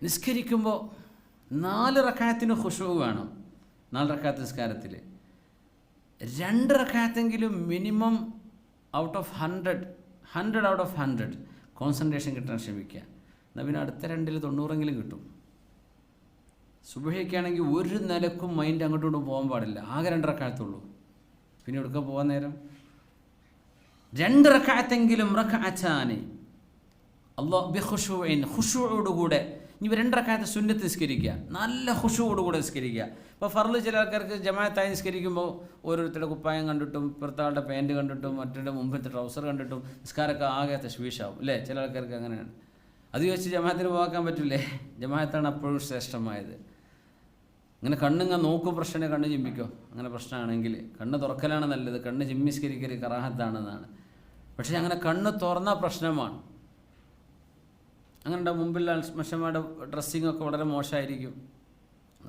നിസ്കരിക്കുമ്പോൾ 4 റക്അത്തിന് ഖുശൂ വേണം. 4 റക്അത്ത് നിസ്കാരത്തിൽ 2 റക്അത്തെങ്കിലും minimum out of 100 out of 100 concentration കിട്ടാൻ ശ്രമിക്കുക. എന്നാൽ പിന്നെ അടുത്ത 2ൽ 90 കിട്ടും. സുബഹിക്കാണെങ്കിൽ ഒരു നിലക്കും മൈൻഡ് അങ്ങോട്ടും ഇങ്ങോട്ടും പോകാൻ പാടില്ല. ആകെ 2 റക്അത്തുള്ളൂ. പിന്നെ എടുക്കാൻ പോകാൻ നേരം 2 റക്അത്തെങ്കിലും റക്അത്താനി അല്ലാഹു ബിഖുശൂഇൻ, ഖുശൂഅോടുകൂടെ. ഇനി 2 റക്അത്ത് സുന്നത്ത് നിസ്കരിക്കുക, നല്ല ഖുശൂഅോടുകൂടെ നിസ്കരിക്കുക. ഇപ്പോൾ ഫർള് ചില ആൾക്കാർക്ക് ജമാഅത്തായി നിസ്കരിക്കുമ്പോൾ ഓരോരുത്തരുടെ കുപ്പായം കണ്ടിട്ടും ഇപ്പുറത്തെ ആളുടെ പാൻറ്റ് കണ്ടിട്ടും മറ്റൊരുടെ മുമ്പിലത്തെ ട്രൗസർ കണ്ടിട്ടും നിസ്കാരമൊക്കെ ആകെ തശ്വീഷാവും അല്ലേ? ചില ആൾക്കാർക്ക് അങ്ങനെയാണ്. അത് വെച്ച് ജമാഅത്തിന് പോകാൻ പറ്റില്ലേ? ജമാഅത്താണ് അപ്പോഴും ശ്രേഷ്ഠമായത്. അങ്ങനെ കണ്ണിങ്ങനെ നോക്കും, പ്രശ്നം കണ്ണ് ചിമ്മിക്കോ, അങ്ങനെ പ്രശ്നമാണെങ്കിൽ കണ്ണ് തുറക്കലാണ് നല്ലത്. കണ്ണ് ചിമ്മിസ്കരിക്കൽ കറാഹത്താണെന്നാണ്. പക്ഷേ അങ്ങനെ കണ്ണ് തുറന്ന പ്രശ്നമാണ്. അങ്ങനെ മുമ്പിലുള്ള മനുഷ്യന്മാരുടെ ഡ്രസ്സിങ്ങൊക്കെ വളരെ മോശമായിരിക്കും.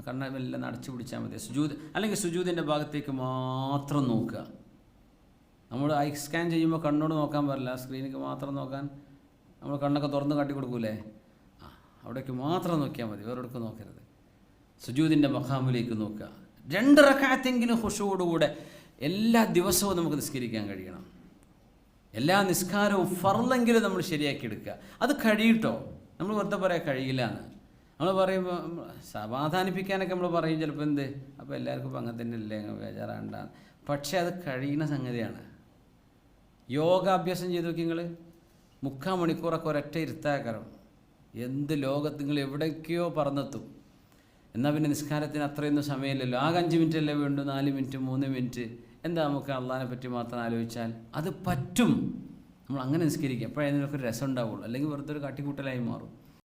കണ്ണ് എല്ലാം അടച്ചു പിടിച്ചാൽ മതി. സുജൂദ് അല്ലെങ്കിൽ സുജൂദിൻ്റെ ഭാഗത്തേക്ക് മാത്രം നോക്കുക. നമ്മൾ ഐ സ്കാൻ ചെയ്യുമ്പോൾ കണ്ണോട് നോക്കാൻ പാടില്ല, സ്ക്രീനിലേക്ക് മാത്രം നോക്കാൻ. നമ്മൾ കണ്ണൊക്കെ തുറന്ന് കാട്ടി കൊടുക്കൂലേ? അവിടേക്ക് മാത്രം നോക്കിയാൽ മതി, വേറെടുക്ക് നോക്കരുത്. സുജൂദിൻ്റെ മഖാമിലേക്ക് നോക്കുക. 2 റക്അത്തെങ്കിലും ഖുശൂഅോടുകൂടെ എല്ലാ ദിവസവും നമുക്ക് നിസ്കരിക്കാൻ കഴിയണം. എല്ലാ നിസ്കാരവും ഫർളെങ്കിലും നമ്മൾ ശരിയാക്കി എടുക്കുക. അത് കഴിയട്ടോ. നമ്മൾ വെറുതെ പറയാൻ കഴിയില്ല എന്ന് നമ്മൾ പറയുമ്പോൾ സമാധാനിപ്പിക്കാനൊക്കെ നമ്മൾ പറയും ചിലപ്പോൾ. എന്ത് അപ്പോൾ എല്ലാവർക്കും ഇപ്പം അങ്ങനെ തന്നെ അല്ലേ, ബേജാറാണ്ട. പക്ഷേ അത് കഴിയുന്ന സംഗതിയാണ്. യോഗാഭ്യാസം ചെയ്ത് നോക്കി നിങ്ങൾ. 3/4 മണിക്കൂറൊക്കെ ഒരൊറ്റ ഇരുത്താക്കരം. എന്ത് ലോകത്ത് നിങ്ങൾ എവിടേക്കോ പറന്നെത്തും. എന്നാൽ പിന്നെ നിസ്കാരത്തിന് അത്രയൊന്നും സമയമില്ലല്ലോ. ആകെ 5 മിനിറ്റ് അല്ലേ വേണ്ടു, 4 മിനിറ്റ് 3 മിനിറ്റ്. എന്താ നമുക്ക് അള്ളാഹിനെ പറ്റി മാത്രം ആലോചിച്ചാൽ അത് പറ്റും. നമ്മൾ അങ്ങനെ നിസ്കരിക്കുക. എപ്പോഴേ അതിനൊക്കെ രസം ഉണ്ടാവുള്ളൂ. അല്ലെങ്കിൽ വെറുതെ ഒരു കാട്ടിക്കൂട്ടലായി മാറും.